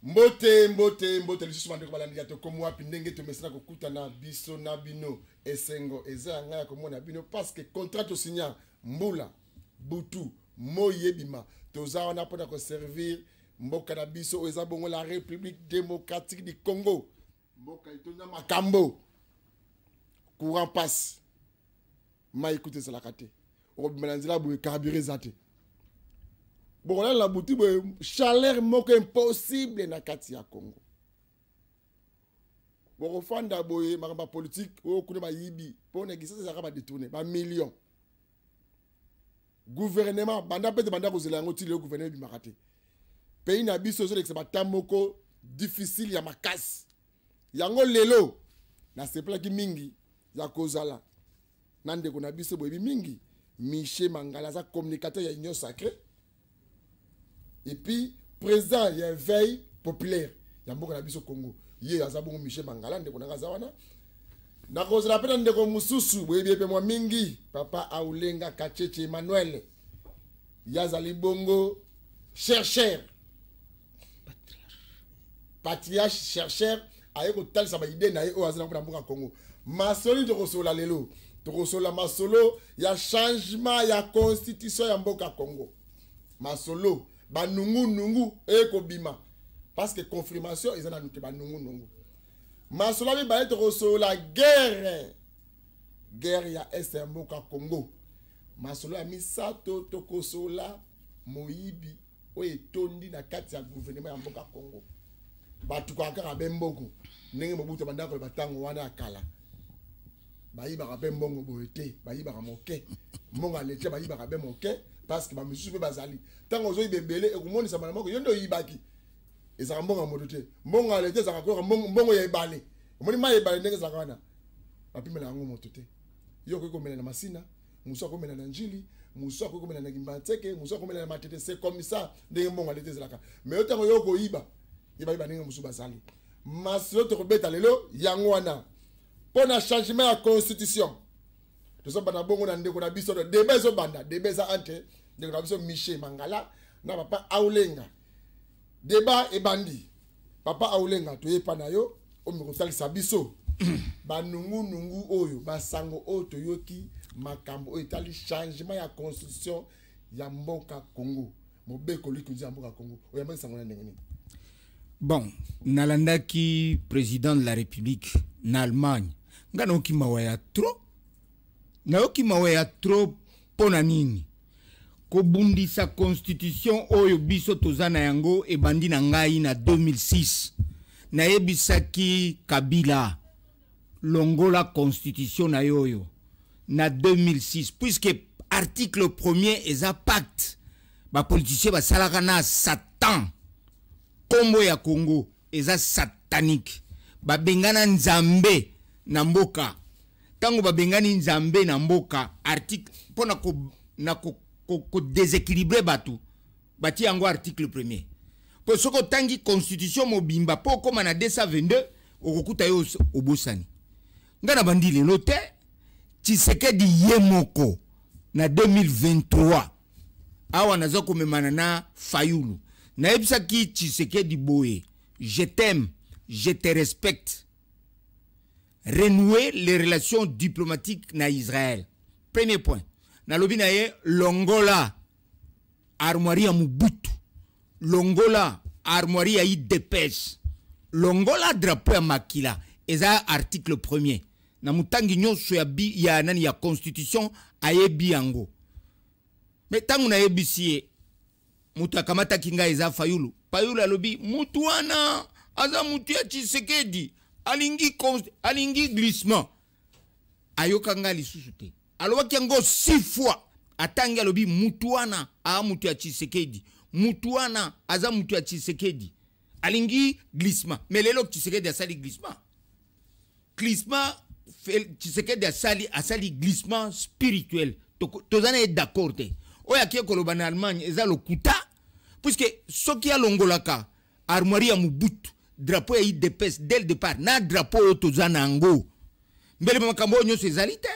Mbote lisusu bandeko balandi to komo wapi ndenge to mesana kokuta na biso na bino esengo eza ngaya komona bino parce que contrat to signa mbula butu moyebima toza wana pona ko servir mboka na biso eza bongo la République démocratique du Congo mboka itonda makambo courant passe ma écoute ça la kate o bimanzila bu carburé zate bon là la boutique chaleur moko impossible na kati ya Congo bon fanda boye makamba politique o kuna ba yibi pour négocier ça va détourner ba millions gouvernement banda pete banda ko zela ngoti le gouvernement bi makate pays na biso zo leksa batamoko difficile ya makasi yango lelo na sepla ki mingi ya kozala nande ko na biso boye mingi Michel Mangala za communicateur ya Union Sacrée. Et puis, président, il y a une veille populaire. Il y a beaucoup de Congo. Il y a un Michel Mangala, il y a un Zawana. Il y a un Moussousou, il y a un Mingi, Papa Aoulenga, Kacheche, Emmanuel. Il y a un Bongo, chercheur. Patriarche, chercheur. Il y a un idée de Congo. Masoli de Rosola Lelo. De Rosola Masolo, il y a changement, il y a constitution de Mboka Congo. Masolo. Ba nungu eko bima parce que confirmation ils en a nous ba nungu masolo bi ba être reso la guerre ya est mboka Congo masolo ya misato tokosola moyibi o etondi na kati ya gouvernement ya mboka Congo batu kwa kaka bemboko ndenge mobutu bandako batango wana akala bayiba ka bembongo boete bayiba ka moke monga leche bayiba ka bemoke parce que ba mususu bazali tango zo ibebele e kumoni sa manamoko yondo yibaki ezaka mbonga modote mbonga lete zaka ko mbongo ya ibale omoni ma ibale ndenge zaka wana bapimela ngo motote yoko komela na masina muso komela na njili muso komela na gimbateke muso komela na matete c'est comme ça ndenge mbonga lete zaka mais otango yoko iba iba ndenge musu bazali maslo to kobeta lelo yango wana pona changement ya constitution tozo bana bongo na ndeko na biso de débat banda débat za ante de na biso Michel Mangala na papa Aoulenga débat e bandi papa Aoulenga to yepa na yo o mi ko salisa biso ba nungu oyo ba sango o to yoki makambo o itali changement ya constitution ya mboka Congo mobeko likuzi ya mboka Congo o ya sango na ndenge ni bon nalandaki président de la République na Allemagne ngana okimawaya trop na okimawaya trop pona nini kobundisa constitution oyo biso tozana yango ebandi na ngai na 2006 na yebisaki Kabila longola constitution na yoyo na 2006 puisque article 1er eza pacte ba politicien ba salaka na Satan kombo ya Congo eza satanique ba bengana nzambe na mboka tango ba bengani nzambe na mboka article pona ko déséquilibrer batu bati yango article 1er po soko tangi constitution mobimba po koma na 222 okokuta yo obosani ngana bandile lote Tshisekedi yemoko na 2023 awa nazoko memana na Fayulu na ebisaki Tshisekedi boye je t'aime je te respecte renouer les relations diplomatiques na Israël premier point na lobi na ye longola armoirie ya Mobutu longola armoirie ya IDPS longola drapeau ya Makila eza article 1er na mutangi nyonso ya nani ya constitution ayebi yango mais tangu na yebisi mutu akamata kinga eza Fayulu alobi mutu wana aza mutu ya Tshisekedi alingi glissement ayokanga lisusu te alobaki yango 6 fois atangi alobi mutu wana a mutu ya Tshisekedi mutu wana aza mutu ya Tshisekedi alingi glissement mais lelo Tshisekedi asali glissement Tshisekedi asali glissement spirituel tozana est d'accord te oya ki koloba na Allemagne eza lokuta puisque soki ya longolaka armoirie ya Mobutu drapeau ya IDPS dès le départ na drapeau tozana ngo mbele makambo nyonso ezali te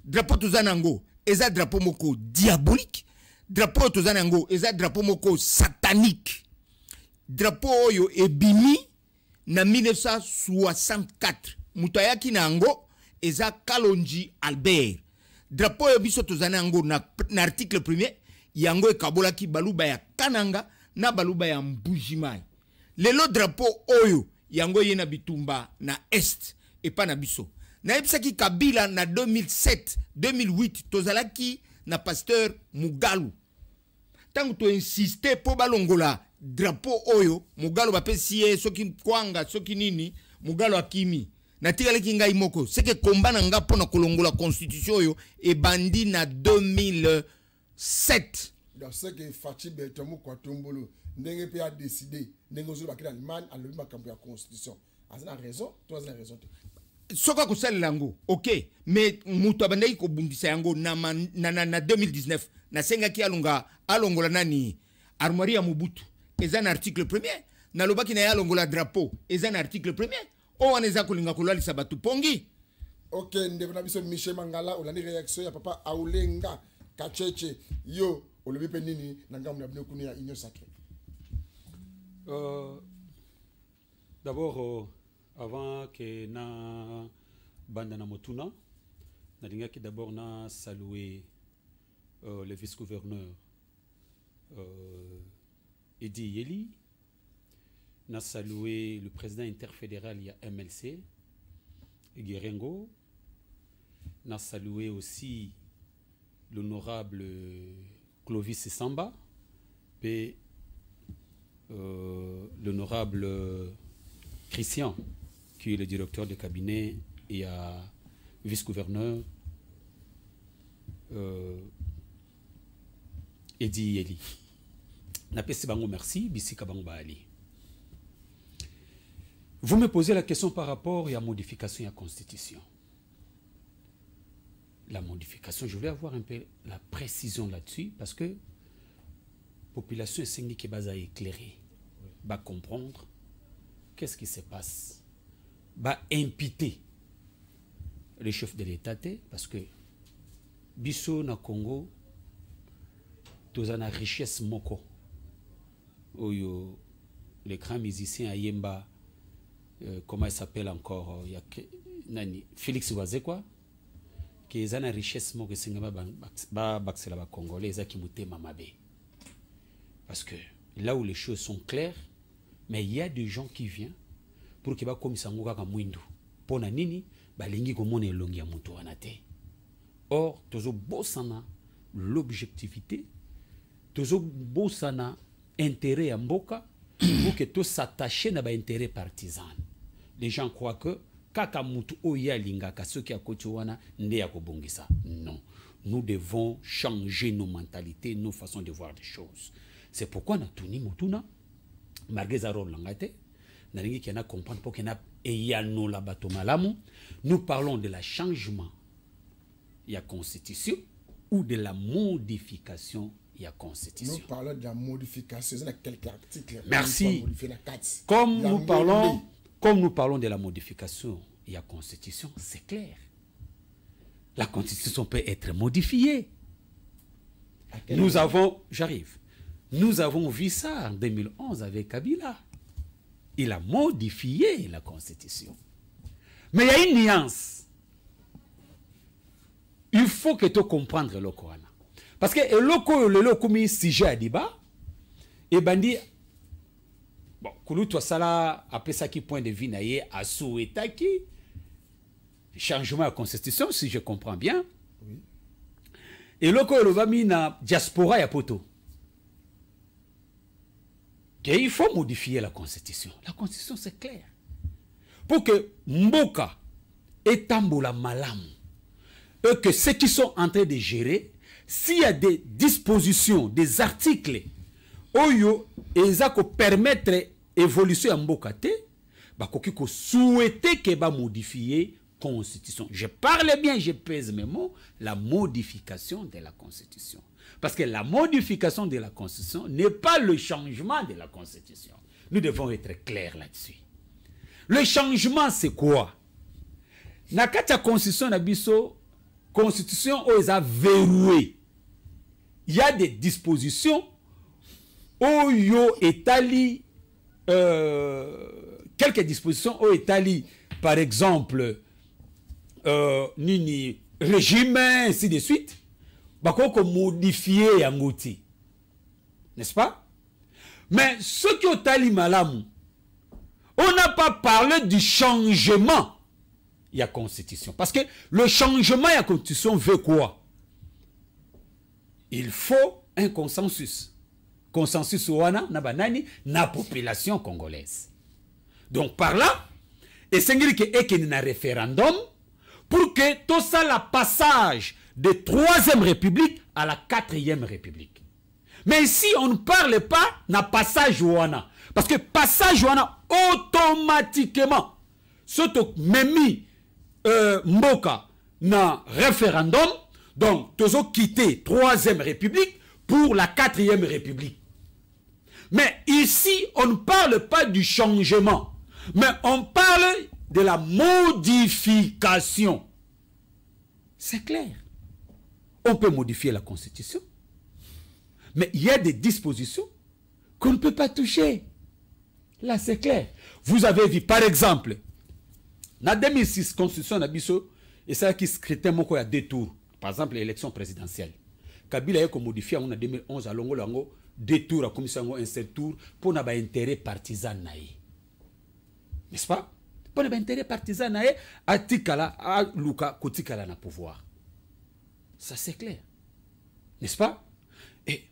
drapeau tozana ngo eza drapeau moko diabolique drapeau tozana ngo eza drapeau moko satanique drapeau oyo ebimi na 1964 mutayaki na yango eza Kalonji Albert. Drapeau oyo biso tozana yango na article premier yango ekabolaki baluba ya Kananga na baluba ya Mbujimai. Lelo drapeau oyo yango yena bitumba na est et pas na biso. Na ebisaki Kabila na 2007 2008 tozalaki na pasteur Mugalu. Tango to insiste po balongola drapeau oyo Mugalu bapesi soki kwanga soki nini Mugalu akimi na tikaleki ngai moko c'est que combat na nga pona kolongola constitution oyo e bandi na 2007 dans ce que Fachi Bertomo Kwatombolo ndenge pe a décidé ndenge ozo bakila Allemagne a lebi makambo ya constitution azana raison toi azana raison soka kosalela yango ok mais mutu abandaki kobundisa yango na 2019 nasengaki alongola nani armoire ya Mobutu eza na article premier nalobaki na ya alongola drapeau eza na article premier o wana eza kolinga kolalisa batu pongi. Ok, ndeko na biso Michel Mangala olandi réaction ya papa Aulenga Kacheche yo olobi pe nini na ngambo na bino kunu ya Union Sacrée. D'abord avant que na banda na motuna na lingaki d'abord na saluer le vice-gouverneur Edi Yeli, na saluer le président interfédéral il y a MLC Guérengo, na saluer aussi l'honorable Clovis Samba et l'honorable Christian qui est le directeur de cabinet et vice-gouverneur Edi Yeli. Napesi bango merci, bisika bango baali. Vous me posez la question par rapport à la modification de la Constitution. La modification, je voulais avoir un peu la précision là-dessus parce que la population est qui va éclairer, va comprendre qu'est-ce qui se passe, va imputer le chef de l'État parce que biso na Congo, tous en a richesse moko. Oyo, les grands musiciens à Yemba, comment il s'appelle encore, nani Félix Wazekwa, qui est une richesse moko singama ba baxela ba congolais qui muté mamabe. Parce que là où les choses sont claires, mais il y a des gens qui viennent pour que ba komisa ngo kaka mwindu. Pona nini ba lingi ko mona elongi ya mutu anate. Or tozo bosana l'objectivité, tozo bosana intérêt à mboka pour que tout s'attache à intérêt partisan. Les gens croient que kaka mutu oya lingaka ceux qui a kotiwana nde ya kobongisa. Non, nous devons changer nos mentalités, nos façons de voir des choses. C'est pourquoi na tuni mutuna malgré aror langate na lingi qui na comprendre pour que na eyano la bato malamu. Nous parlons de la changement ya constitution ou de la modification la Constitution. Nous parlons de la modification. Il y a quelques articles. Merci. Comme nous parlons de la modification de la Constitution, c'est clair. La Constitution peut être modifiée. Nous avons vu ça en 2011 avec Kabila. Il a modifié la Constitution. Mais il y a une nuance. Il faut que tu comprennes le Coran. Parce que le lokomi sujet à débat, et bandi, bon, koulou toi ça là, après ça qui point de vue naïe, à souhaiter qui changement de la constitution, si je comprends bien. Oui. Et le bami na diaspora ya poto. Il faut modifier la constitution. La constitution c'est clair. Pour que Mboka et Tambola Malam, et que ceux qui sont en train de gérer, s'il y a des dispositions, des articles, oyo, et ça permettre l'évolution à Mbokate, bah, qu'on souhaiter que va modifier la constitution. Je parle bien, je pèse mes mots, la modification de la constitution. Parce que la modification de la constitution n'est pas le changement de la constitution. Nous devons être clairs là-dessus. Le changement, c'est quoi? Nakata constitution nabiso, constitution où ils ont verrouillé. Il y a des dispositions où yo etali quelques dispositions au Italie, par exemple, nini régime, ainsi de suite, bako modifier yangoti, n'est-ce pas? Mais ce qui est au Italie malamu, on n'a pas parlé du changement de la constitution, parce que le changement de la constitution veut quoi? Il faut un consensus. Consensus wana na banani na population congolaise. Donc par là, et c'est un référendum pour que tout ça la passage de 3e République à la 4e République. Mais ici, on ne parle pas na passage wana. Parce que passage wana, automatiquement, surtout memi mboka na référendum, donc tous ont quitté 3e République pour la 4e République. Mais ici, on ne parle pas du changement, mais on parle de la modification. C'est clair. On peut modifier la Constitution, mais il y a des dispositions qu'on ne peut pas toucher. Là, c'est clair. Vous avez vu, par exemple, dans 2006, Constitution d'Abisso, et ça qui scrutait il y a 2 tours. Par exemple, l'élection présidentielle. Kabila a modifié en 2011 à Longo 2 tours à commission un seul tour pour n'avoir intérêt partisan. N'est-ce pas? Pour n'avoir intérêt partisan à Tikala, à Luka, Kotikala na pouvoir. Ça c'est clair. N'est-ce pas? Et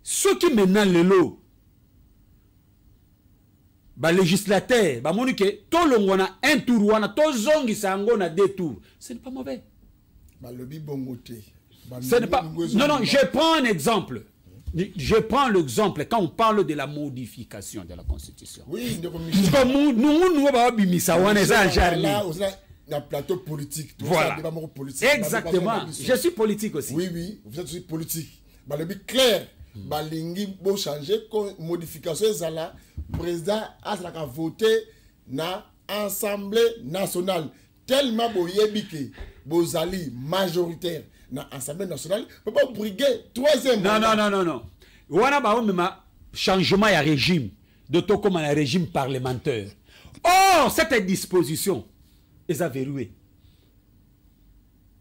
ceux qui maintenant le lot, bah législateur, bah monique, tout le monde a un tour, on a tout zongi sango na 2 tours. Ce n'est pas mauvais. Bah le bibongoté. Ce n'est pas. Non, non, je prends un exemple. Je prends l'exemple quand on parle de la modification de la Constitution. Oui, nous un plateau politique. Voilà. Exactement. Je suis politique aussi. Oui, oui, vous êtes aussi politique. Le but clair, balingi bo changer modification là, président a voté na Assemblée nationale tellement boyebike bozali majoritaire. Dans l'Assemblée nationale, ne peut pas briguer 3e. Non, non, non, non, non. On a même changement de régime, de tout comme un régime parlementaire. Or, cette disposition, ils ont verrouillé.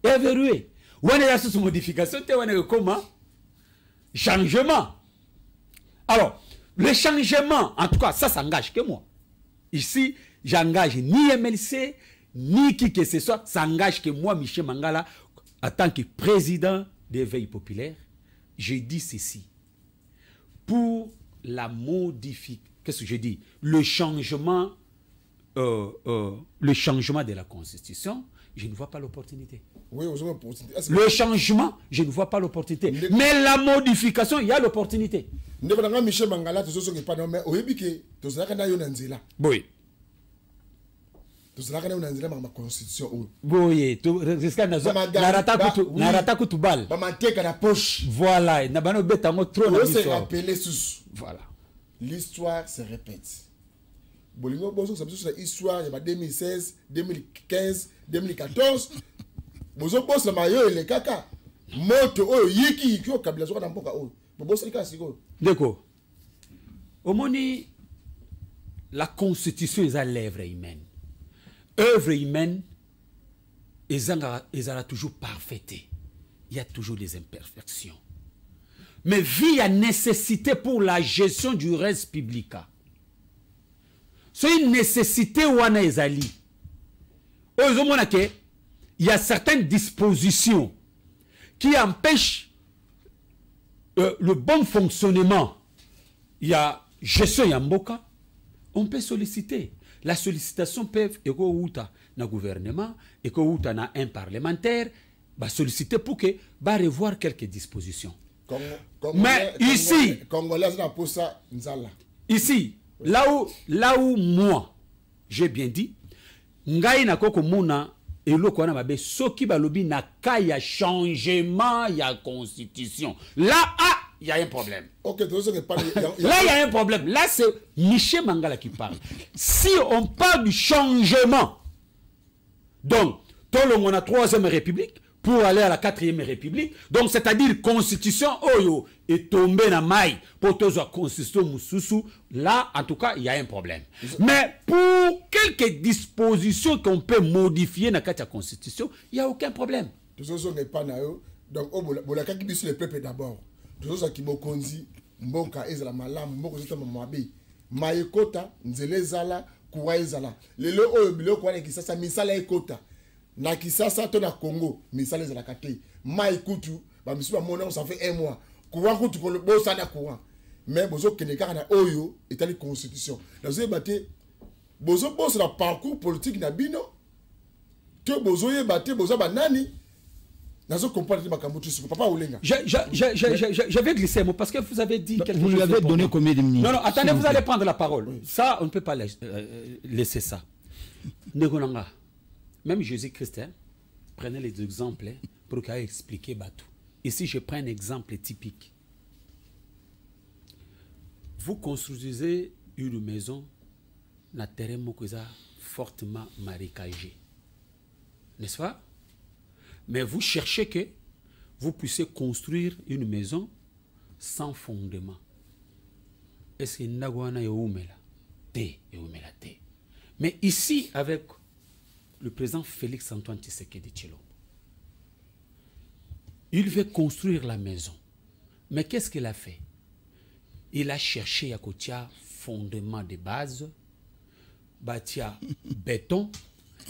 Ils ont verrouillé. On a sous modification, on a comment? Changement. Alors, le changement, en tout cas, ça s'engage que moi. Ici, j'engage ni MLC, ni qui que ce soit, ça engage que moi, Michel Mangala, en tant que président des veilles populaires, j'ai dit ceci. Pour la modification, qu'est-ce que je dis? Le changement de la Constitution, je ne vois pas l'opportunité. Oui, le changement, je ne vois pas l'opportunité. Mais la modification, il y a l'opportunité. Oui. Oui, voilà. L'histoire se répète. L'histoire, il y a 2016, 2015, 2014. Bozo boss la mayo le kaka. Moto o yiki kyo kabila zo na mboka o. Bobo sika siko. D'accord. Au moni la constitution est à l'œuvre humaine. Œuvre humaine, ils sont toujours parfaite. Il y a toujours des imperfections. Mais vie à nécessité pour la gestion du reste public. C'est une nécessité où on est allé. Il y a certaines dispositions qui empêchent le bon fonctionnement. Il y a gestion Yamboka. On peut solliciter. La sollicitation peut être dans le gouvernement et dans un parlementaire, solliciter pour que revoir quelques dispositions. Mais ici, là où moi, j'ai bien dit, ngai na koko muna eloko na mabe soki balobi na kaya changement ya constitution. Là, il y a un problème. Okay, là, il y a un problème. Là, c'est Michel Mangala qui parle. Si on parle du changement, donc, tout le monde a 3e République, pour aller à la 4e République. Donc, c'est-à-dire constitution Oyo est tombée dans maille pour toute la constitution Moussoussou. Là, en tout cas, il y a un problème. Mais pour quelques dispositions qu'on peut modifier dans la constitution, il n'y a aucun problème. Tout ça n'est pas naïf. Donc, on a qu'à le peuple d'abord. Tout ça qui m'a conduit, Mbonka ezala malam, Mbonka zeta mamabi, Maekota, Nzele zala, Kouaï zala. Les lots au bilo quoi qui ça misala ekota. Na kisasa to na Congo misale za la kate mai kutu ba misuba mona ça fait 1 mois courant kutu ko le bosa na courant mais bozo keneka na oyo etali constitution na zo baté bozo bosa la parcours politique na bino to bozo ye baté bozo banani na zo comprendre makambo tu papa Olenga je vais glisser un mot parce que vous avez dit quelque chose. Vous lui avez donné combien de minutes? Non, attendez, vous allez prendre la parole. Oui. Ça, on ne peut pas laisser ça. Negonanga. Même Jésus-Christ, hein, prenez les exemples pour qu'il explique Batou. Ici, je prends un exemple typique. Vous construisez une maison dans un terrain fortement marécagé. N'est-ce pas? Mais vous cherchez que vous puissiez construire une maison sans fondement. Est-ce que Nagwana est oumela? Mais ici, avec le président Félix Antoine Tshisekedi Tshilombo, il veut construire la maison. Mais qu'est-ce qu'il a fait? Il a cherché à côté fondement de base, bâtia béton,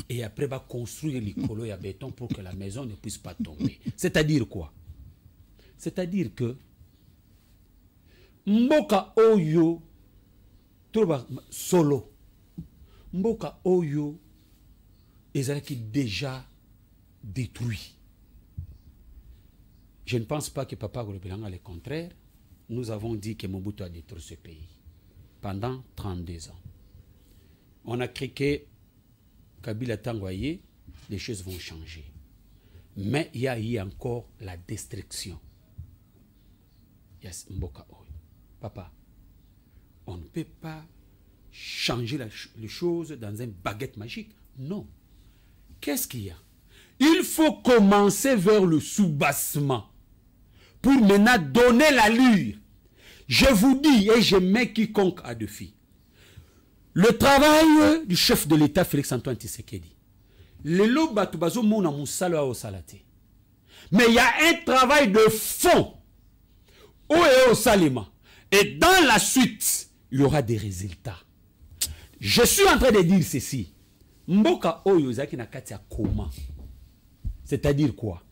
et après va construire les colos à béton pour que la maison ne puisse pas tomber. C'est-à-dire quoi? C'est-à-dire que Mboka Oyo trouve solo. Mboka Oyo est déjà détruit. Je ne pense pas que Papa Goulébelanga a le contraire. Nous avons dit que Mobutu a détruit ce pays pendant 32 ans. On a cru que Kabila Tangoye, les choses vont changer. Mais il y a eu encore la destruction. Yes, Mboka Oyo. Papa, on ne peut pas changer les choses dans une baguette magique. Non. Qu'est-ce qu'il y a? Il faut commencer vers le soubassement pour maintenant donner l'allure. Je vous dis, et je mets quiconque à défi, le travail du chef de l'État, Félix Antoine Tshisekedi, mais il y a un travail de fond au Salima. Et dans la suite, il y aura des résultats. Je suis en train de dire ceci. Mboka oyo zaki na kati ya koma. C'est-à-dire quoi?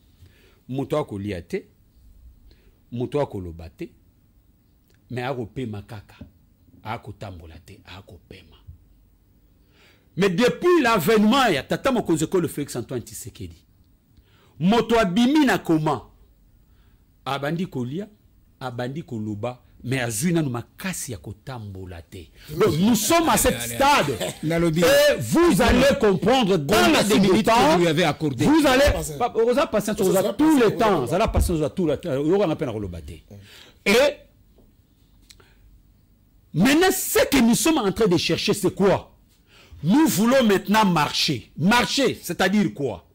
Moto akolia te, moto akoloba te, mais akopema kaka, akotambola te, akopema. Mais depuis l'avènement ya tata mokonzi le Félix Antoine Tshisekedi, moto abimi na koma, abandi kolia, abandi koloba, mais azuna no makasi ya kotambola te. Donc nous sommes à cet stade et vous allez comprendre dans la minutes que vous lui avez accordé. Vous allez patience tout le temps, vous allez patience tout le temps. Il y aura un peine à relobater. Et maintenant ce que nous sommes en train de chercher c'est quoi? Nous voulons maintenant marcher. Marcher, c'est-à-dire quoi?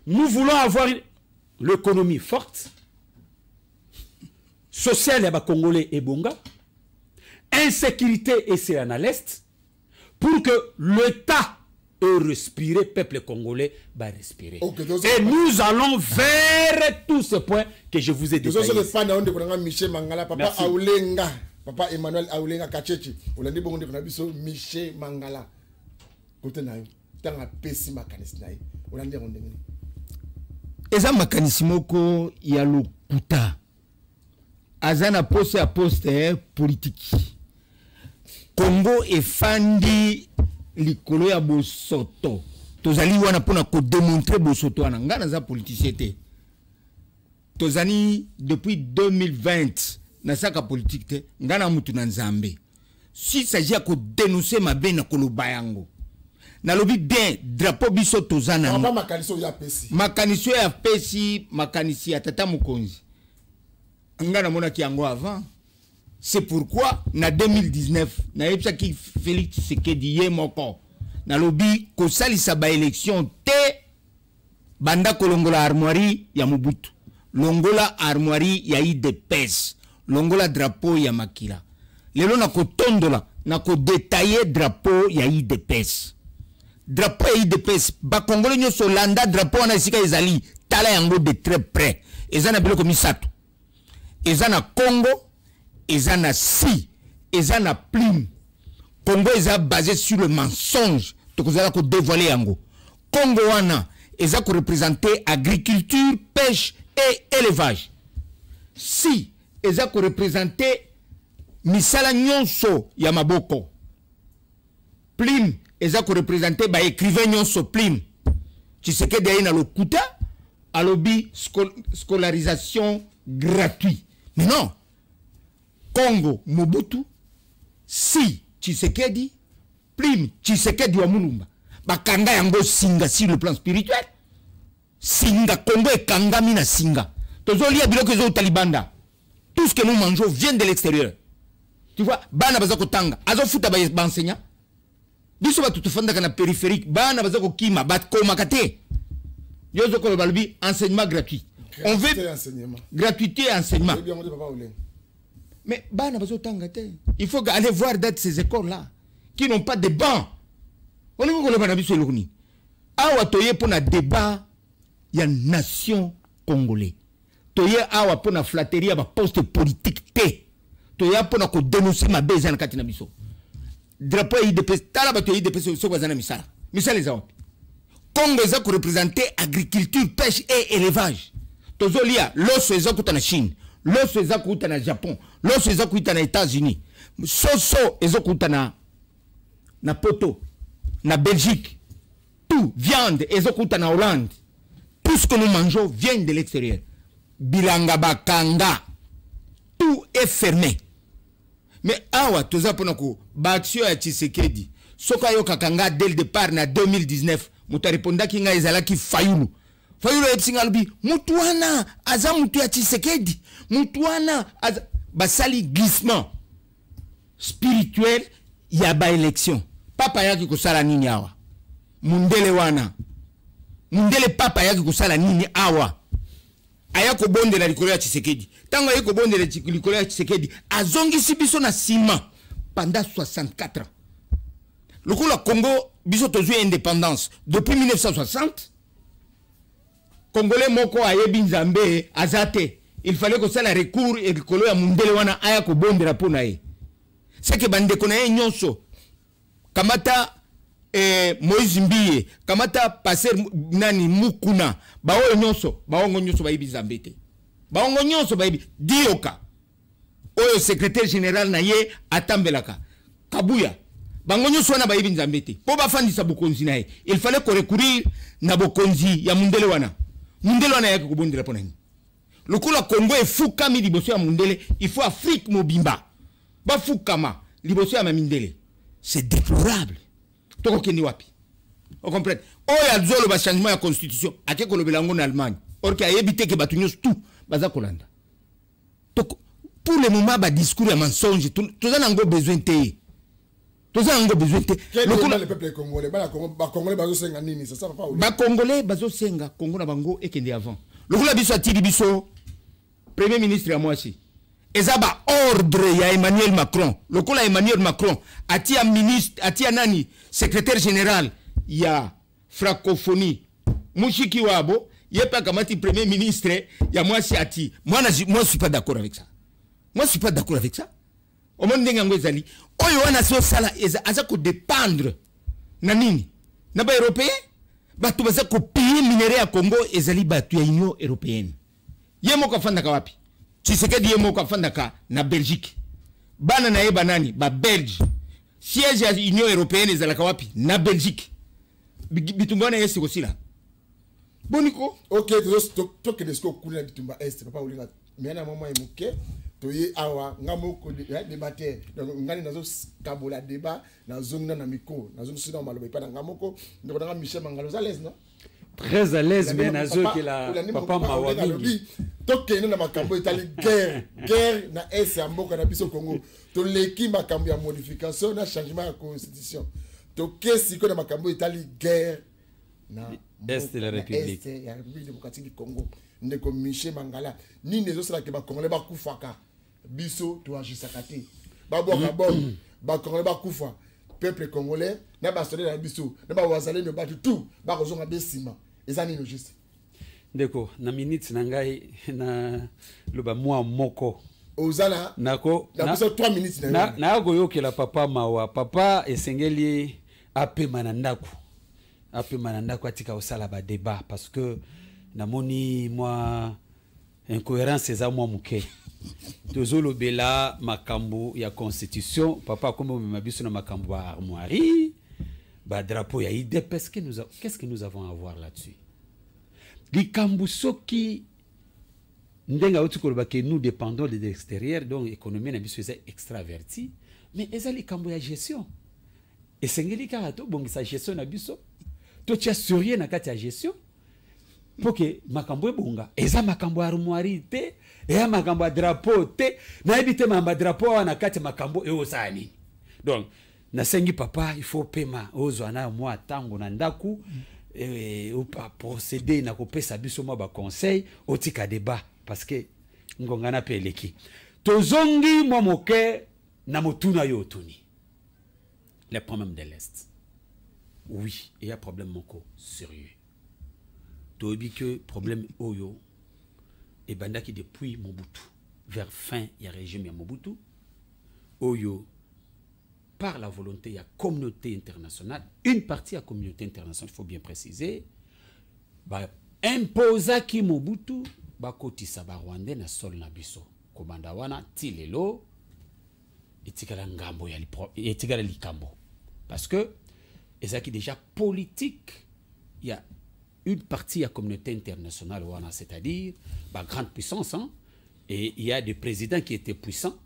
Nous voulons avoir l'économie forte, social et congolais et bonga, insécurité et c'est à l'est, pour que l'État ait respiré, peuple congolais va respirer. Okay, et nous allons vers tous ces points que je vous ai détaillés. Michel Mangala, papa Aoulenga, papa Emmanuel Aoulenga Kachechi, on a dit bon on Michel Mangala. Côté naï, tant à pessi makanis naï, on a dit on est. Eza makanismoko ya lokuta. Azana poste à poste politique. Congo efandi likolo ya bosoto. Tozali wana pona ko démontrer bosoto wana ngana za politicien te. Tozani depuis 2020 na saka politique te ngana mutu na nzambe. Si s'agit ko dénoncer mabe na koloba yango. Na lobi bien drapeau biso tozana. Pas makaniso ya pesi. Makaniso ya pesi, makanisi ya tata mukonzi. Avant. C'est pourquoi, en 2019, na epsa ki Félix Tshisekedi yé moko. Na lobi, ko salisa ba élection te, banda kolongola armoirie ya Mobutu, longola armoirie ya IDPS, longola drapeau ya Makila. Lelo na kotondola na ko détailler drapeau ya IDPS. Drapeau ya IDPS ba Congolais nyoso landa drapeau na esika ezali tala yango de très près. Ezana biloko misato. Ezana Congo, ezana si, ezana plume. Congo est basé sur le mensonge. Donc vous allez dévoiler yango. Congo wana est représenter agriculture, pêche et élevage. Si est représenter misala nyonso ya maboko. Plume est représenter ba écrivain nyonso plume. Tu sais que derrière na lokuta alobi scolarisation gratuite. Mais non. Congo Mobutu si Tshisekedi, Plume, Tshisekedi wa Mulumba. Bakanga yango singa sur le plan spirituel. Singa, Congo et kanga mina singa. Tozoli abiloko zo talibanda. Tout ce que nous mangeons vient de l'extérieur. Tu vois, bana bazako tanga. Azo futa ba enseignant. Biso ba tutufanda kana périphérique. Bana bazako kima, bat koma kate. Yozo ko balbi enseignement gratuit. On veut gratuité et enseignement. Mais il faut aller voir d'autres ces écoles-là qui n'ont pas de bancs. On est pour un débat, il y a une nation congolaise. Il y a une flatterie, un poste politique. Il y a une dénoncer ma baisse en Katinabiso. Drapeau IDPS, Talabato IDPS, c'est quoi ça? Misal les autres. Congo est représenté agriculture, pêche et élevage. Tozolia, l'os est en Chine. L'os est en Japon, l'os est en États-Unis, soso est na Poto, na Belgique, tout, viande est en Hollande. Tout ce que nous mangeons vient de l'extérieur. Bilanga bakanga, tout est fermé. Mais awa, tout ça pour nous, Baksio et Tshisekedi, soka yo kakanga dès le départ na 2019, muta réponda kinga ezalaki fayulu. Fayulu epsingalubi, mutuana, aza mutu ya Tshisekedi. Mutuana basali glissement spirituel ya ba élection. Papa yaki kusala nini awa? Mundele wana. Mundele papa yaki kusala nini awa? Ayako bonde la likolo ya Tshisekedi. Tango ayako bonde la likolo ya Tshisekedi, azongisi biso na sima pendant 64 ans. Lokola Congo biso tozui indépendance depuis 1960. Congolais moko ayebi nzambe azate. Il fallait que ça la recours et que le mundele wana aya ko bondera pona e. C'est que bande konaye nyonso. Kamata Moïse Mbiye, kamata passer nani mukuna, bawo nyonso, bawo nyonso bayibi zambete. Bawo nyonso bayibi dioka. Oyo secrétaire général na ye atambelaka. Kabuya. Bango nyonso wana bayibi nzambete. Po bafandisa bokonzi na ye. Il fallait ko recourir na bokonzi ya mundele wana. Mundele wana yake ko bondera pona ni. Le Congo est fou comme il y a Mundele, il faut Afrique Mobimba. Ba fou kama, liboso ya Mamindele. C'est déplorable. Toko kendi wapi. On comprend. Oh ya zolo ba changement ya constitution, ake ko lobelango na Allemagne. Or que a évité que batunyos tout baza kolanda. Toko pour le moment ba discours ya mensonge, tout ça n'ango besoin té. Tout ça n'ango besoin té. Le peuple congolais, ba congolais bazo senga nini, ça va pas. Ba congolais bazo senga, Congo na bango ekende avant. Le Kula biso atili biso Premier ministre à moi aussi. Et ça va ordre ya Emmanuel Macron. Le Kula Emmanuel Macron atia ministre, atia nani secrétaire général ya francophonie. Mushiki wabo, yepa kamati premier ministre ya moi si ati. Moi je suis pas d'accord avec ça. Moi je suis pas d'accord avec ça. Au monde ndengango ezali. Oyo wana so sala aza ko dépendre na nini? Na ba européen? Batu baza ko payer minerai ya Congo ezali batu ya Union européenne. Yemo kwa fanda ka wapi? Tshisekedi yemo kwa fanda ka na Belgique. Bana na yeba nani? Ba Belge. Siège ya Union européenne ezala ka wapi? Na Belgique. Bitumbana yesi kosila. Boniko? Ok, toke desko kuna bitumba est papa ulinga. Miana mama emuke. Toye awa ngamoko débatteur. Donc ngani nazo kabola débat na zongna na miko. Na zongna sina maloba pa na ngamoko. Donc na Michel Mangalo à l'aise non? Très à l'aise, mais nazo que la papa Mawami. Toke na makambo itali guerre na est ya mboka na biso Congo. To leki makambo ya modification na changement ya constitution. Toke siko na makambo itali guerre Est de la République. Est la République démocratique du Congo. Ndeko Michel Mangala. Ni nezo sala ke ba Congolais ba kufaka. Biso to agisaka te. Ba boka bon. Ba Congolais ba kufa. Peuple congolais na ba solé na biso. Na ba wazalé no ba tout. Ba kozonga besima. Ezani no juste. Ndeko na minute na ngai na loba mwa moko. Ozala nako na biso 3 minutes na goyokela papa mawa papa esengeli apema na ndako. Apema na ndako atika osala ba débat parce que namoni moi incohérence eza mwa muke. Tozolo bela makambo ya constitution papa comme mabiso na makambo ya armoirie ba drapeau ya IDPS qu'est-ce que nous avons à voir là-dessus? Likambo soki ndenga utukoloba que nous dépendons de l'extérieur donc économie na biso eza extraverti mais eza likambo ya gestion esengeli kaka to bongisa gestion na biso to tia sérieux na kati ya gestion pour que makambo ebonga eza makambo ya armoirie te eza makambo ya drapeau te na ebite mamba drapeau wana kati makambo eosala nini donc nasengi papa il faut pema ozwa na moi tango na ndaku ou pas procéder na kopesa biso mo ba conseil otika débat parce que ngongana pe eleki tozongi mo moke na motuna yo tuni les problèmes de l'Est. Oui, il y a problème moko sérieux. Tobi que problème oyo et bandaki depuis Mobutu vers fin il y a régime ya Mobutu oyo par la volonté il y a communauté internationale une partie à communauté internationale il faut bien préciser ba imposa ki Mobutu ba kotisa ba Rwandais na sol na biso kobanda wana tilelo etikala ngambo ya etikala likambo parce que et qui déjà politique il y a une partie à communauté internationale c'est-à-dire la grande puissance hein, et il y a des présidents qui étaient puissants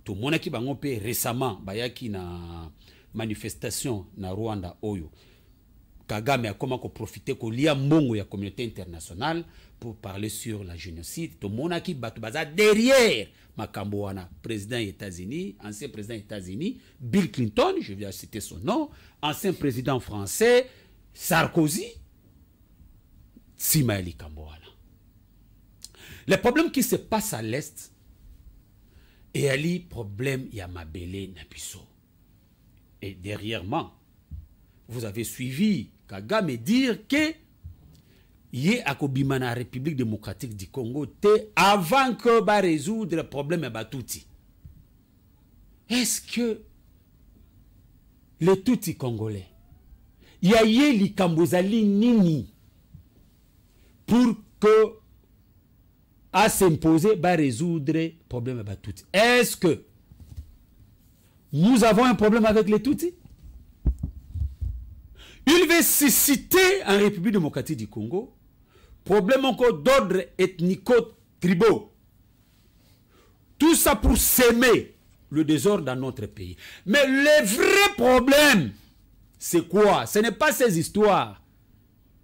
tout le monde qui va récemment bayaki na manifestation na Rwanda oyo Kagame a comment profiter ko lia mbongo ya communauté internationale pour parler sur la génocide tout le monde qui batu baza derrière makambo wana président des États-Unis ancien président des États-Unis Bill Clinton je viens citer son nom ancien président français Sarkozy Simaeli Kamboana. Les problèmes qui se passent à l'Est, et ali problème ya mabele na biso. Et derrière moi, vous avez suivi Kagame dire que yé akobima na République démocratique du Congo te avant que ba résoudre le problème ya Batuti. Est-ce que les Tutsi congolais ya yé li kambozali nini pour que à s'imposer, va résoudre le problème avec Tutsi. Est-ce que nous avons un problème avec les Tutsis? Il veut susciter en République démocratique du Congo problème encore d'ordre ethnico-tribaux. Tout ça pour s'aimer le désordre dans notre pays. Mais le vrai problème, c'est quoi? Ce n'est pas ces histoires.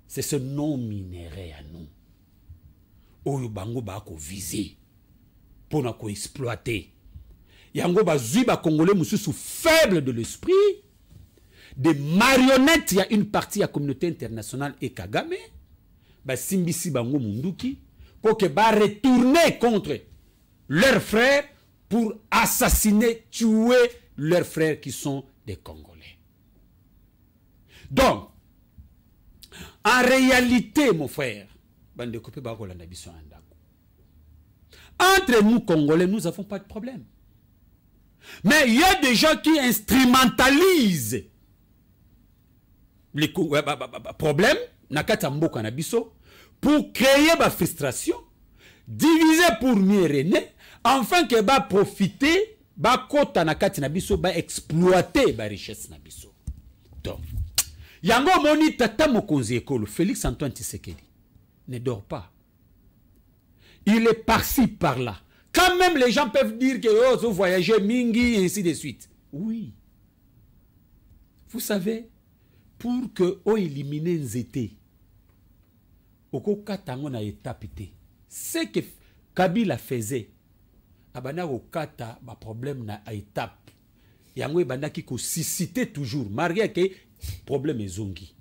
C'est ce non-minéré à nous. Oyo bango ba ko viser pour na ko exploiter. Yango ba zui ba congolais mususu faible de l'esprit, des marionnettes, il y a une partie de la communauté internationale et Kagame, ba simbisi bango munduki pour que ba retourner contre leurs frères pour assassiner, tuer leurs frères qui sont des Congolais. Donc en réalité, mon frère, entre nous, Congolais, nous n'avons pas de problème. Mais il y a des gens qui instrumentalisent les problèmes pour créer la frustration, diviser pour mieux régner, afin que va profiter, va exploiter la richesse. Donc, yango moni tata mokonzi ekolo Félix Antoine Tshisekedi ne dort pas. Il est par-ci par-là. Quand même les gens peuvent dire que oh, vous voyagez mingi et ainsi de suite. Oui. Vous savez, pour que on élimine Nzete, oko katango na etapité. Ce que Kabila faisait, abana okata ba problème na étape. Yango ebanda ki ko susciter toujours malgré que problème ezongi.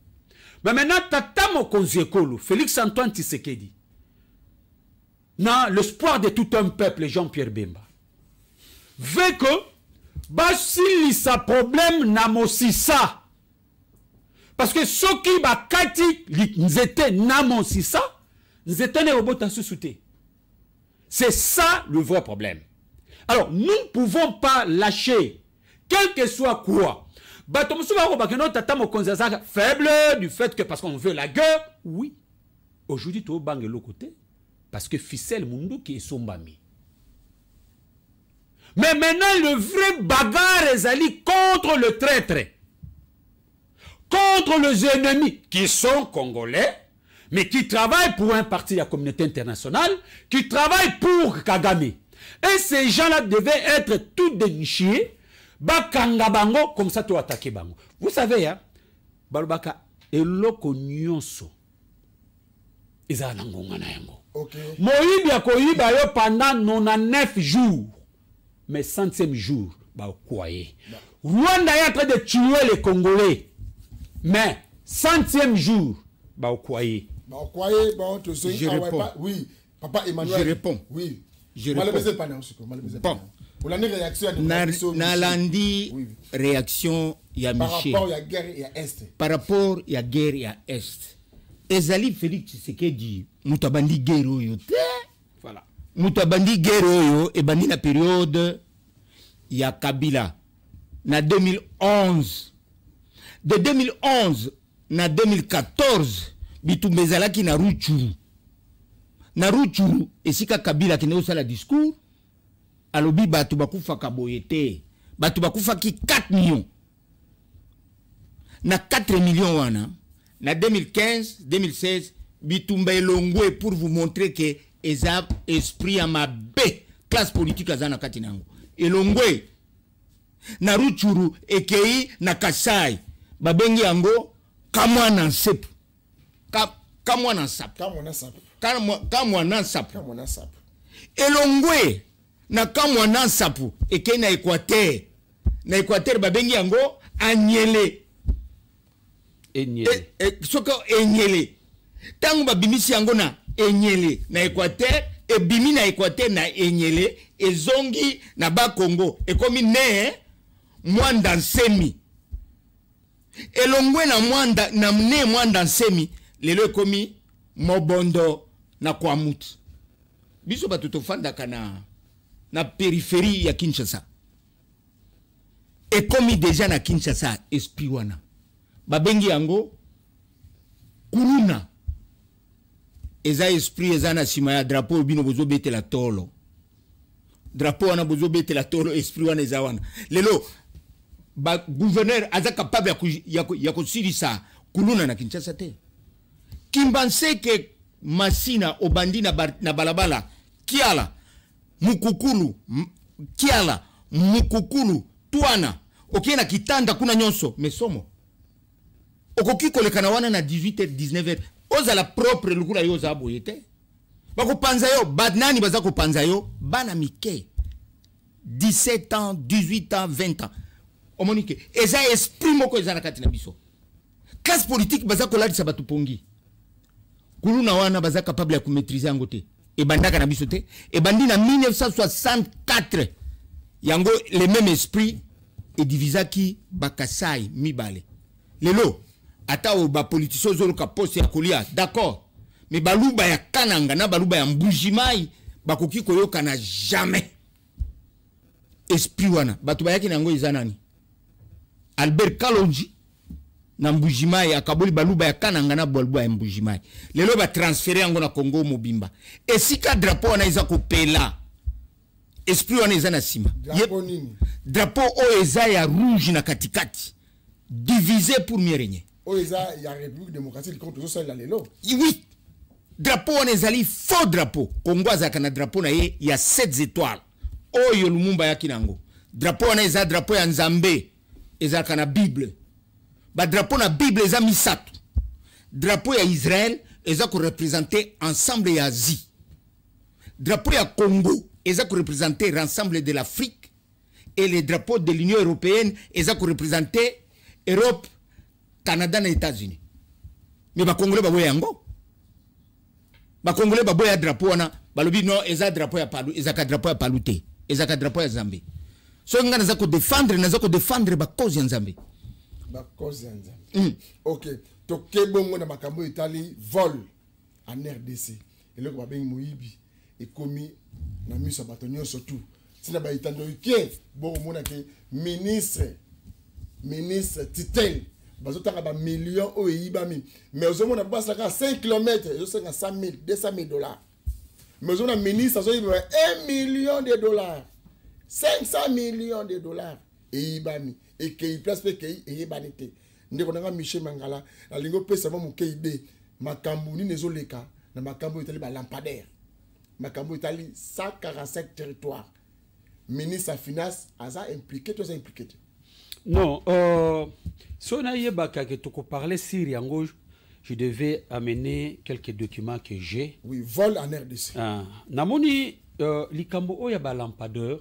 Mais maintenant, Tata Mokonzi Ekolo, Félix-Antoine Tshisekedi, l'espoir de tout un peuple, Jean-Pierre Bemba, veut que, si sa problème n'a ça. Parce que ceux qui nous étaient namosisa, nous étions des robots en sous-souté. C'est ça le vrai problème. Alors, nous ne pouvons pas lâcher, quel que soit quoi. Faible du fait que parce qu'on veut la guerre, oui. Aujourd'hui, tu es de l'autre côté. Parce que ficelle Mundu qui est sombami. Mais maintenant, le vrai bagarre est allé contre le traître. Contre les ennemis qui sont congolais, mais qui travaillent pour un parti de la communauté internationale, qui travaillent pour Kagame. Et ces gens-là devaient être tous dénichés, bakanga bango, comme ça tu attaquer bango. Vous savez, hein, balbaka eloko nyonso eza na ngonga na yango. Okay. Moïbi akoyiba yo pendant 99 jours, mais 100e jour, ba okwaye. Rwanda est en train de tuer les Congolais. Mais, 100e jour, bah, au croyez. Bah, au croyez, bon, je réponds. Oui, papa Emmanuel. Je réponds. Oui. Je réponds. Bon. Pour la réaction, Nalandi, réaction, il y a Michel. Par rapport à la guerre et à Est. Par rapport à la guerre et à Est. Ezali Félix Tshisekedi, Moutabandi guerre yo. Voilà. Moutabandi guerre yo, et bandi la période, il y a Kabila. Na 2011. De 2011 na 2014, Bitumbezalaki na Ruchuru. Na Ruchuru, esika Kabila ki neosa la discours, alobi batu bakufa kaboyete. Batu bakufa ki 4 millions. Na 4 millions wana, na 2015, 2016, Bitumba elongwe pour vous montrer que eza esprit à ma bé, classe politique azana katinango. Elongwe, na Ruchuru, ekei na Kasai. Babengi yango kamwana nsepu. Kamwana nsapu. Kamwana nsapu. Elongwe na kamwana nsapu eke na Equateur. Na Equateur babengi yango anyele. Enyele. Soko enyele. Tangu babimisi yango na enyele na Equateur, ebimi na Equateur na enyele, ezongi na ba Congo. Ekomi ne mwanda nsemi. Elongwe na mwanda na mne mwanda nsemi lelo ekomi mobondo na kwamutu. Biso batutofanda kana na périphérie ya Kinshasa. Ekomi déjà na Kinshasa esprit wana. Babengi yango kuluna. Eza esprit eza na sima ya drapeau bino bozo bete la tolo. Drapeau wana bozo bete la tolo esprit wana eza wana. Lelo ba gouverneur aza capable ya kusirisa kuluna na Kinshasa te. Kimbanse ke Masina obandi na balabala kiala mukukulu kiala mukukulu tuana okiena kitanda kuna nyonso mesomo okoki kolekana wana na 18h 19h oza la propre lukula yo za boyete bako panza yo badnani baza ko panza yo bana mike 17 ans 18 ans 20 ans omonike eza esprit moko eza na kati na biso classe politique baza ko ladisa batu pongi kuluna wana baza capable ya kumaîtriser yango te e bandaka na biso te e bandi na 1964 yango le même esprit et divisaki bakasai mibale lelo ata o ba politicien zoluka poste ya kolia d'accord mais baluba ya kananga na baluba ya mbujimai bakoki koyoka na jamais esprit wana batu bayaki nango izanani Albert Kalonji na mbujimai akaboli baluba ya kananga na baluba ya mbujimai lelo ba transférer yango na Congo mobimba esika drapeau wana iza kopela esprit wana iza na sima drapeau nini drapeau o eza ya rouge na katikati divisé pour mieux régner o eza ya République démocratique contre ça la lelo oui drapeau wana ezali faux drapeau Congo azaka na drapeau na ye ya 7 étoiles oyo Lumumba yaki nango drapeau wana eza drapeau ya Nzambe ezaka na Bible ba drapeau na Bible eza misato drapeau ya Israël eza ko représenter ensemble ya Asie drapeau ya Congo eza ko représenter l'ensemble de l'Afrique et les drapeaux de l'Union européenne eza ko représenter Europe Canada et États-Unis mais ba congolais ba boya yango ba congolais ba boya drapeau wana balobi non eza drapeau ya palu eza ka drapeau ya palute eza ka drapeau ya Nzambe so nga naza ko défendre ba cause ya Nzambe OK to kebongo na makambo itali vol en RDC eloko ba bengi moyibi et commis na miso batonyo surtout sina ba itando ke bo mona ke ministre titel bazotanga ba millions o yibami mais ozomona basa ka 5 km ezosenga 100 000 200 000 dollars mais ozomona ministre azoyiba 1 million de dollars 500 millions de dollars eyibami et que place pe ke eyibanite ndeko nanga Michel Mangala alingo pesa mo mukeibe makambu ni nezoleka na makambu itali ba lampadaire makambu itali 145 territoires ministre à finance aza impliqué tous impliqué. Non, si on a eu parler sur Yango, je devais amener quelques documents que j'ai. Oui, vol en RDC. Namoni, Likambo Oya ba lampadeur,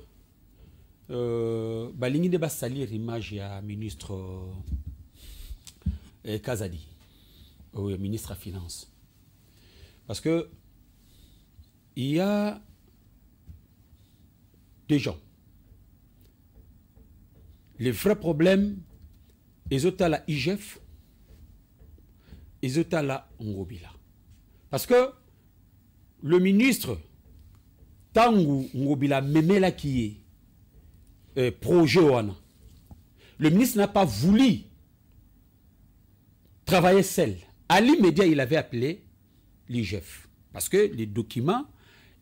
balingi de ba salir image ya ministre Kazadi, ministre à finance. Parce que il y a des gens. Les vrais problèmes, ils ont la IGF, ils ont la Ngobila. Parce que le ministre, Tangu Ngobila Memela qui est projet Oana, le ministre n'a pas voulu travailler seul. À l'immédiat, il avait appelé l'IGF. Parce que les documents,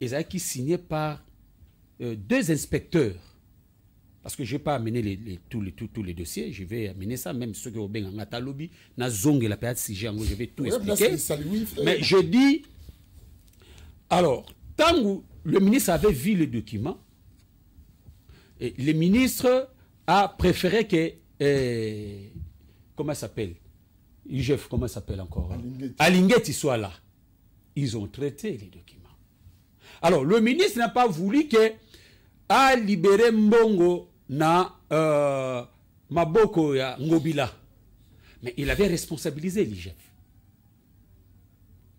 ils ont été signés par 2 inspecteurs. Parce que je ne vais pas amener tous les dossiers, je vais amener ça, même ceux qui ont bien en Atalobi, na zongue la période si je vais tout expliquer. Mais je dis, alors, tant que le ministre avait vu le document, et le ministre a préféré que, comment ça s'appelle, IGF, comment ça s'appelle encore, Alingeti soit là. Ils ont traité les documents. Alors, le ministre n'a pas voulu que a libéré Mbongo na Maboko ya Ngobila. Mais il avait responsabilisé l'IGF.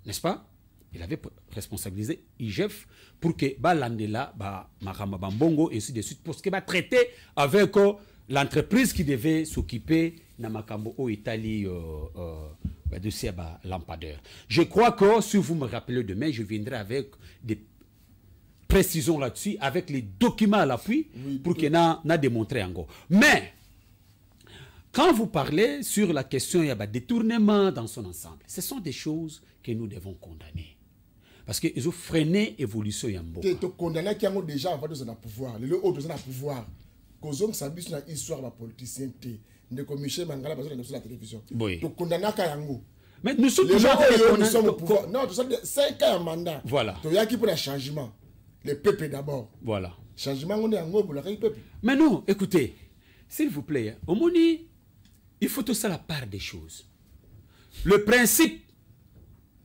N'est-ce pas? Il avait responsabilisé l'IGF pour que Balandela, Marama Bambongo, et ainsi de suite, pour ce qu'il va traiter avec l'entreprise qui devait s'occuper de Makambo au Italie de ces lampadaires. Je crois que si vous me rappelez demain, je viendrai avec des précisions là-dessus, avec les documents à l'appui, oui, pour qu'il n'a démontré encore. Mais, quand vous parlez sur la question il y a détournement dans son ensemble, ce sont des choses que nous devons condamner. Parce qu'ils ont freiné l'évolution Yambo. Tu condamnes qui ont déjà avant de pouvoir. Les autres ont pouvoir. Cause ça bise une histoire de politicien. Ne comme Michel Mangala parce que sur la télévision. Oui. Tu condamnes Kayango. Mais nous sommes toujours au pouvoir. Non, tu sais 5 ans en mandat. Voilà. Tu y a qui pour le changement. Le peuple d'abord. Voilà. Changement on est en gros pour le peuple. Mais non, écoutez, s'il vous plaît, au Moni, il faut tout ça la part des choses. Le principe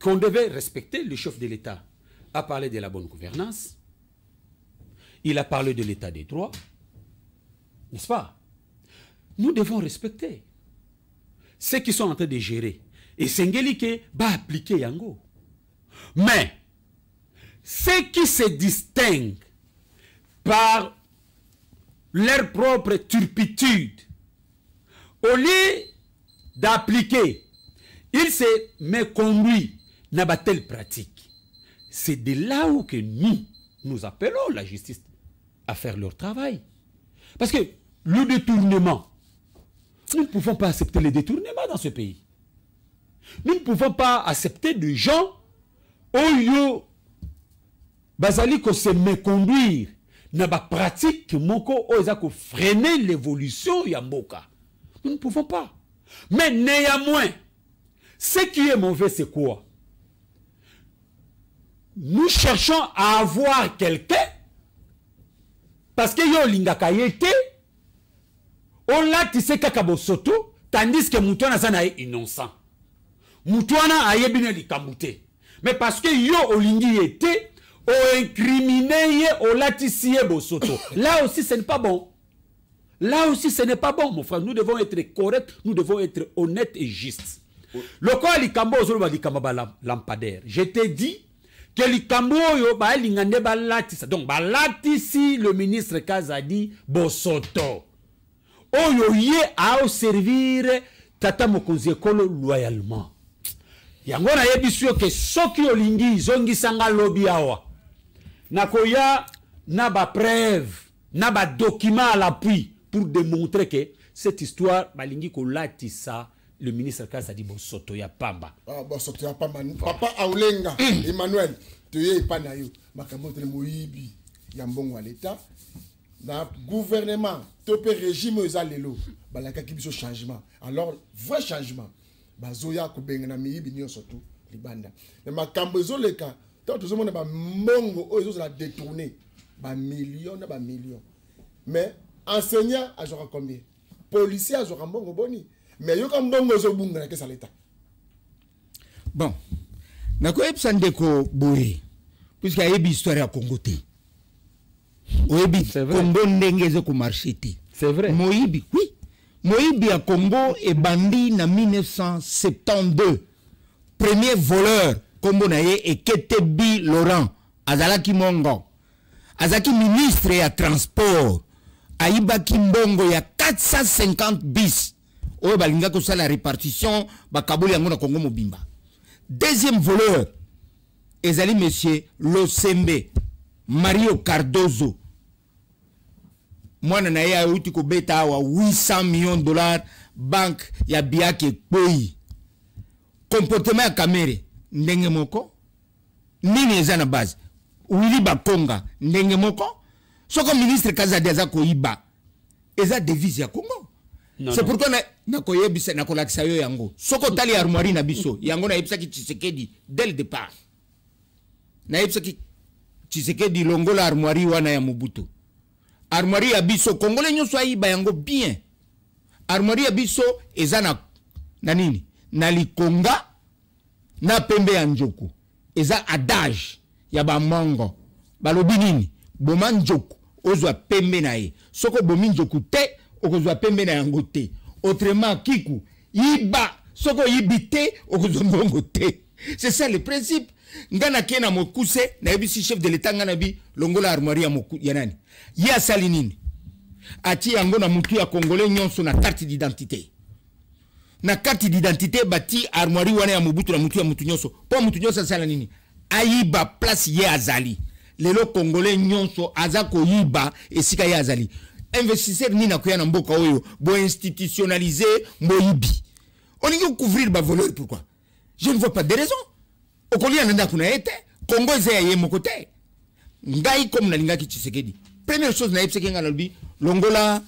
qu'on devait respecter, le chef de l'État a parlé de la bonne gouvernance, il a parlé de l'État des droits, n'est-ce pas? Nous devons respecter ceux qui sont en train de gérer. Et Sengelike va appliquer Yango. Mais, ceux qui se distinguent par leur propre turpitude, au lieu d'appliquer, ils se méconduisent dans de telles pratiques. C'est de là où que nous appelons la justice à faire leur travail. Parce que le détournement, nous ne pouvons pas accepter le détournement dans ce pays. Nous ne pouvons pas accepter des gens où bazali ko se méconduire dans la pratique que moko oza ko freiner l'évolution ya mboka. Nous ne pouvons pas. Mais néanmoins, ce qui est mauvais, c'est quoi? Nous cherchons à avoir quelqu'un parce que yo lingaka yete on l'a tissé kakabo soto tandis que Moutouana zana est innocent. Moutouana a yebine likambute. Mais parce que yo olingi yete o incriminé o l'a tissé bosoto. Là aussi ce n'est pas bon. Là aussi ce n'est pas bon mon frère. Nous devons être corrects, nous devons être honnêtes et justes. Le quoi likambo ozolo likambo ba lampadaire. Je te dis que likambo yo ba lingande ba latisa. Donc ba latisi le ministre Kazadi Bosoto. Oyo ye a servir tata mokonzi ekolo loyalement. Yango na yebisio ke soki olingi zongi sanga lobby awa. Nakoya na ba preuve, na ba document à l'appui pour démontrer que cette histoire balingi ko latisa le ministre Kazadi Bosoto ya Pamba. Ah Bosoto ya Pamba. Papa Aulenga Emmanuel, tu es pas na yo. Makambo te moyibi ya mbongo à l'état. Na gouvernement, topé régime ezalelo, balaka kibiso changement. Alors vrai changement. Bazoya ko benga na miyibi nyo surtout libanda. Mais makambo ezoleka, tant tout le monde ba mbongo ozo la détourner. Ba millions na ba millions. Mais enseignant a genre combien? Policier a genre mbongo boni. Mais yo comme mbongo zo bunga na kesa l'état. Bon. Nako epsandeko boye. Puisque y a une histoire à Congo té. C'est vrai. Congo ndengeze ko marché té. C'est vrai. Moïbi, oui. Moïbi à Congo est bandit en 1972. Premier voleur Congo naye et Ketebi Laurent Azalaki Mongo. Azaki ministre ya transport. Aibaki Mbongo ya 450 bis. Oyo balinga ko la répartition ba kaboli yango na Congo mobimba. Deuxième voleur ezali monsieur Losembe Mario Cardozo. Mwana na ye auti ko beta awa 800 millions de dollars banque ya biake koi. Comportement ya kamere ndenge moko nini eza na base Willy Bakonga ndenge moko soko ministre Kazadi aza koiba eza devise ya Congo. C'est pourquoi na koyebisa na kolakisa yo yango soko tali armoire na biso yango na yebisa ki Tshisekedi dès le départ na yebisa ki Tshisekedi longola armoire wana ya Mobutu. Armoire ya biso Congolais nyonso ayiba yango bien. Armoire ya biso eza na nini? Na likonga na pembe ya njoku. Eza adage ya ba mongo. Balobi nini? Boma njoku ozwa pembe na ye. Soko bomi njoku te okozwa pembe na yango te. Autrement kiku yiba soko yibite okozwa mbongo te. C'est ça le principe. Ngana kena mokuse na yebisi chef de l'état ngana bi longola armoire ya nani ya salinini ati yango na mutu ya Congolais nyonso na carte d'identité na carte d'identité bati armoire wana ya Mobutu na mutu ya mutu nyonso po mutu nyonso sala nini ayiba place ye azali lelo Congolais nyonso aza ko yiba esika ye azali investisseur ni na koya na mboka oyo bo institutionnaliser moyibi oningi couvrir ba voleur pourquoi je ne vois pas de raison. Okolia nanda kuna ete Congo eza ya yemo kote ngai comme na lingaki Tshisekedi première chose na yebseke nga lobi longola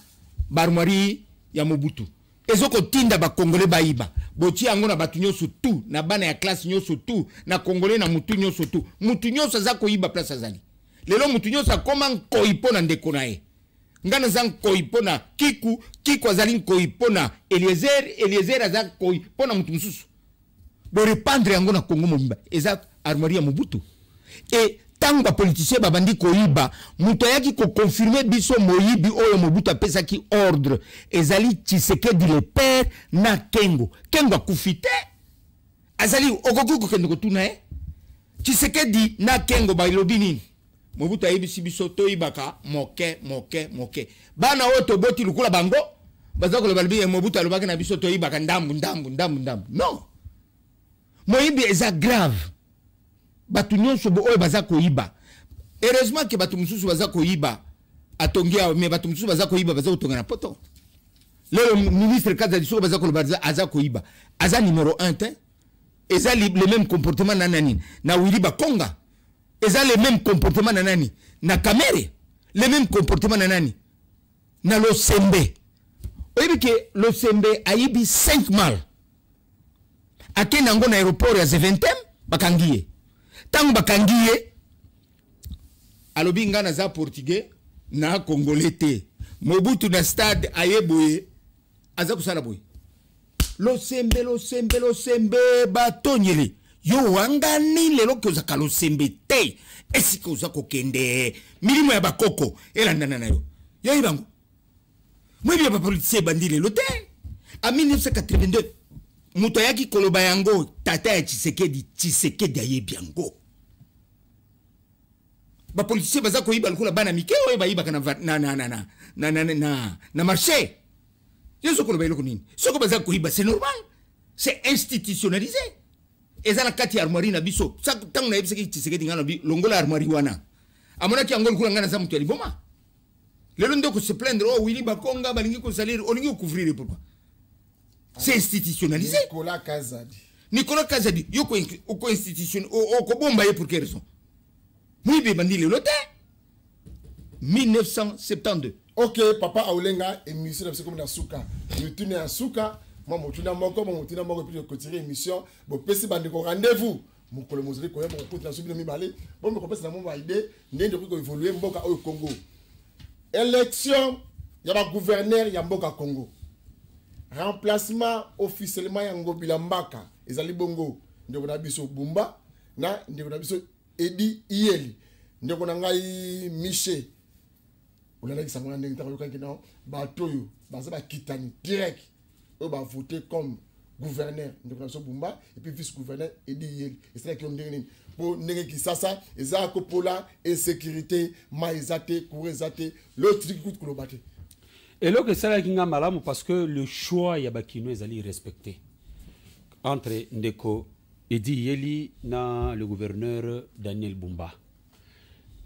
barmoiri ya Mobutu ezoko tinda ba Congolais bayiba boti yango na batu nyonso tout na bana ya classe nyonso tout na Congolais na mutu nyonso tout mutu nyonso za koyiba place azali lelo mutu nyonso akoma nkoipo na ndeko na ye ngana za nkoipo na kiku azali nkoipo na Eliezer aza nkoipo na mutu mususu de répandre yango na Congo mobimba eza armoire ya Mobutu et tango ba politicien babandi koyiba muto yaki ko confirmer biso moyibi oyo Mobutu apesaki ordre ezali Tshisekedi le père na Kengo akufite azali okokuko kende ko tuna Tshisekedi na Kengo ba ilobi nini Mobutu ayebisi biso toyibaka moke bana oto boti lukula bango bazakolo balbi Mobutu alobaka na biso toyibaka ndambu non moyibi eza grave batu nyonso bo oyo baza koyiba heureusement que batu mususu baza koyiba atongia mais batu mususu baza koyiba baza kotonga na poto le ministre Kazadi soko baza koloba aza koyiba aza numéro 1 te eza le même comportement na nani na Willy Bakonga eza le même comportement na nani na Kamere le même comportement na nani na Losembe oyibi ke Losembe ayibi 5 mal ake nango na aéroport ya Zeventem bakangiye tango bakangiye alobi ngana za portugais na congolais te Mobutu na stade ayeboye aza kusala boye Losembe batonyele yo wangani lelo kozaka Losembe te esika uzako kende milimo ya bakoko elandana nayo yo ibango mwebi ya ba politicien bandile lote a 1982 Mutoyaki koloba yango tata ya Tshisekedi ayebi yango. Ba politicien baza koyiba lukula bana mike oyo bayiba kana na marché. Yeso koloba iloko nini? Soko baza koyiba c'est normal. C'est institutionnalisé. Ezala kati armoire na biso. Tangu na yebiseki Tshisekedi ngana bi longola armoire wana. Amona ki angol kula ngana za mutu aliboma. Lelo ndoko se plaindre oh Willy Bakonga balingi ko salir olingi couvrir pourquoi? C'est institutionnalisé. Nicolas Kazadi, yoko institution, ko bomba ye pour quelle raison? Mouibe bandi le lote 1972. Ok, papa Aoulenga, émission de comme dans Souka. Nous tournons à Souka, moi, je suis dans mon corps, je suis dans mon corps, je continue l'émission. Bon, petit bandi rendez-vous. Mon collègue Moselle, quand même, on compte la soupe de Mibalé. Bon, je comprends, c'est mon idée. N'est de quoi évoluer, Mboka au Congo. Élection, il y a un gouverneur, il y a Mboka Congo. Remplacement officiellement yango bilambaka ezali bongo ndeko na biso Bumba na ndeko na biso Edi Iyeli ndeko na ngai Miché olala kisangona ndenge ta yoka kina batoyo baza ba kitani direct o ba voter comme gouverneur ndeko na biso Bumba et puis vice gouverneur Edi Iyeli et c'est là que on ndenge pour ndenge kisasa eza ko pola insécurité maizate kurezate l'autre truc coûte kolobate. Et là, c'est là qu'il y a malamu parce que le choix y a bakino est respecté entre Ndeko Edi Iyeli na le gouverneur Daniel Bumba.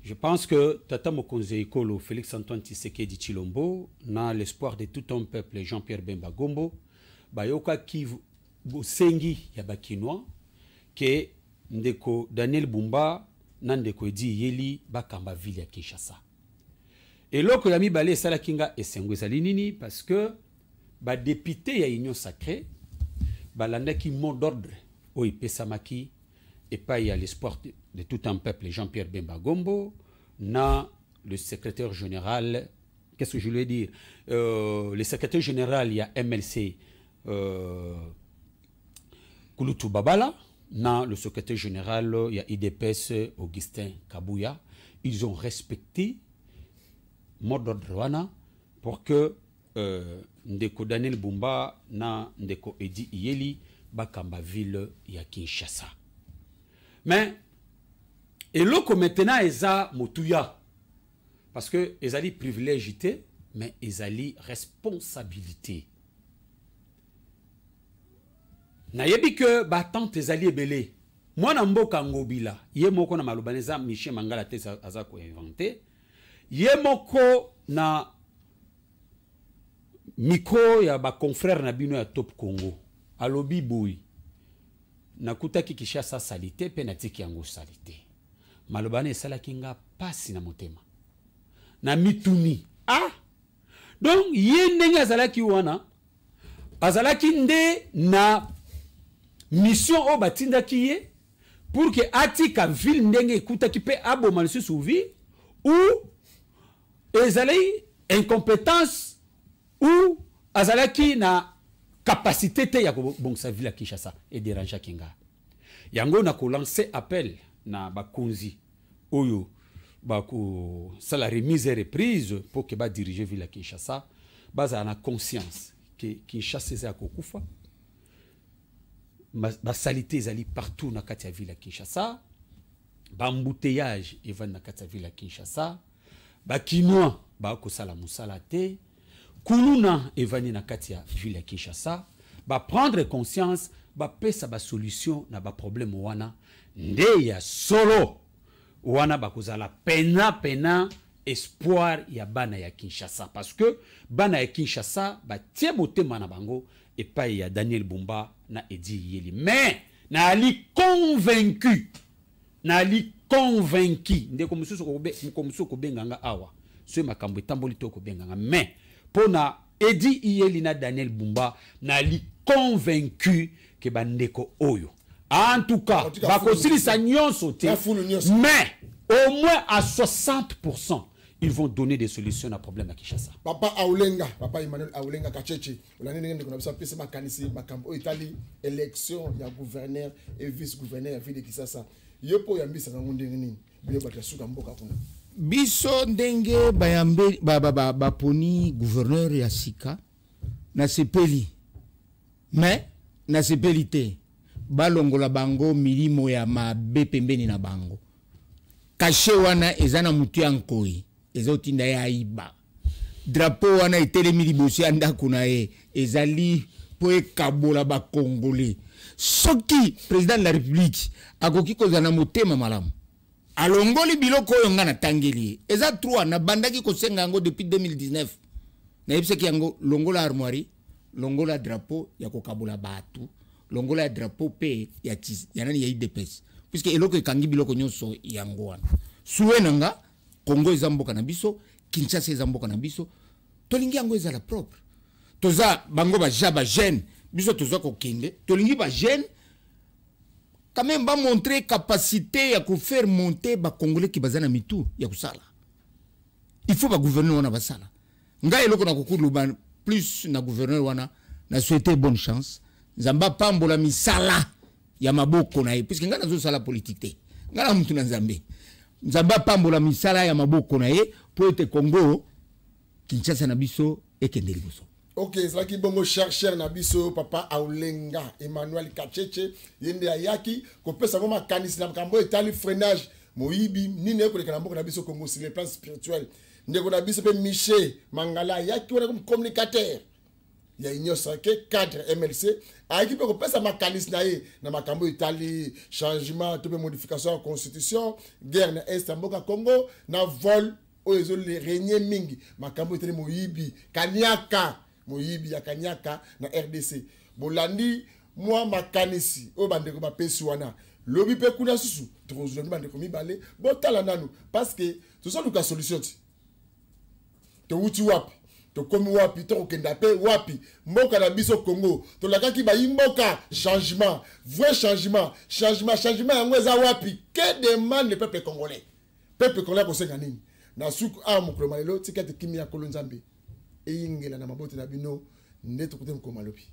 Je pense que Tata Mokonze Ekolo, Félix Antoine Tshisekedi Tshilombo, na l'espoir de tout un peuple, Jean-Pierre Bemba Gombo, bayoka ki sengi ya bakinois que Ndeko Daniel Bumba na Ndeko Edi Iyeli bakamba ville ya Kinshasa. Et là, que l'ami Balé Sala Kinga et Sengwezalinini, parce que ba député ya Union Sacrée, balanda qui mot d'ordre, oui, Pesamaki, et pas il y a l'espoir de tout un peuple, Jean-Pierre Bemba Gombo, na le secrétaire général, qu'est-ce que je voulais dire? Le secrétaire général, il y a MLC Kouloutou Babala, na le secrétaire général, il y a IDPS Augustin Kabouya. Ils ont respecté mot d'ordre wana pour que Ndeko Daniel Bumba na Ndeko Edi Iyeli bakamba ville ya Kinshasa. Mais et loko maintenant eza motuya parce que ezali privilégié mais ezali responsabilité. Na yebi que batante ezali ebele. Mwana mboka ngobila ye moko na malobaneza Michel Mangala te aza ko inventé. Yemoko na micro ya ba confrère na bino ya Top Congo alobi boui na kutaki Kinshasa salite pe na tiki yango salite malobane sala kinga pasi na motema na mituni donc yendenge azalaki wana azalaki nde na mission o batindaki ye pour que atika ville ndenge ekutaki pe aboma lisusu ville ou ezali incompétence ou azalaki na capacité te ya kobongisa ville ya Kinshasa et déranger Kinga. Yango na ko lancer appel na bakonzi oyo bako sala remise et reprise pour que ba diriger ville ya Kinshasa baza na conscience que Kinshasa eza kokufa ba salité ezali partout na kati ya ville ya Kinshasa ba embouteillage eva na kati ya ville ya Kinshasa bakinois bakosala musala te kuluna evani na kati ya ville ya Kinshasa ba prendre conscience ba pesa ba solution na ba problème wana nde ya solo wana bakozala pena espoir ya bana ya Kinshasa parce que bana ya Kinshasa ba tie motema na bango epai ya Daniel Bumba na Edi Iyeli mais na ali convaincu ndeko mususu ko benganga awa so makambo etamboli to ko benganga mais pona Edi Iyeli na Daniel Bumba na li convaincu que bandeko oyo en tout cas bakosilisa nyonso te mais au moins à 60% ils vont donner des solutions à problème à Kinshasa. Papa Aoulenga, papa Emmanuel Aoulenga Kachechi, on a dit qu'on a besoin de passer ma canisse, ma camp, Italie, élection, il y a gouverneur et vice-gouverneur, ville de Kinshasa. Yopo yambi sa ngonde nini, biyo batasuka mboka kuna. Biso ndenge bayambe baponi gouverneur ya sika na sepeli. Mais na sepelite balongola bango milimo ya mabe pembeni na bango kashe wana ezana mutu ya nkoi ezotinda ya iba drapeau wana etelemi liboso ya ndako na ye ezali po ekabola ba congolais soki président de la république akoki kozana motema malamu alongoli biloko oyo nga natangeli eza 3 na bandaki kosenga yango depuis 2019 na yebiseki yango longola armoirie longola drapeau ya kokabola batu longola drapeau pe ya tis ya nani ya IDPS puisque eloko ekangi biloko nyonso yango wana suwenanga Congo eza mboka na biso Kinshasa eza mboka na biso tolingi yango eza la propre toza bango ba jaba jeune biso toza ko kende tolingi ba jeune quand même ba montrer capacité ya ko faire monter ba congolais ki bazana mitu ya kusala il faut ba gouverneur wana basala nga eloko na kokulu ba plus na gouverneur wana na souhaiter bonne chance nzamba pambola misala ya maboko na ye puisque nga nazo sala politique te nga na mutu na nzambe nzamba pambola misala ya maboko na ye po ete Congo Kinshasa na biso ekendeli boso. Ok, c'est là qui bongo cher nabiso papa Aulenga Emmanuel Kacheche yende ayaki ko pesa ngoma kanisi na kambo etali freinage moyibi nini ko lekana mboka nabiso Congo sur le plan spirituel ndeko nabiso pe Michel Mangala yaki wana comme communicateur ya union sacré cadre MLC ayaki pe ko pesa makanisi na ye na makambo etali changement to pe modification de la constitution guerre na est mboka Congo na vol oyo le régner mingi makambo etali moyibi kanyaka moyibi ya kanyaka na RDC bolandi moi makanisi o bandeko ba pesi wana lobi pe kuna susu tozoni bandeko mibale botala nanu parce que to so luka solution ti to wuti wapi to komi wapi to kenda pe wapi mboka na biso Congo to lakaki ba imboka changement vrai changement yango eza wapi que demande le peuple congolais ko senga nini na suku mukolo malelo tikete kimia kolonzambe eyingela na mabote na bino ndeto kute mkomalopi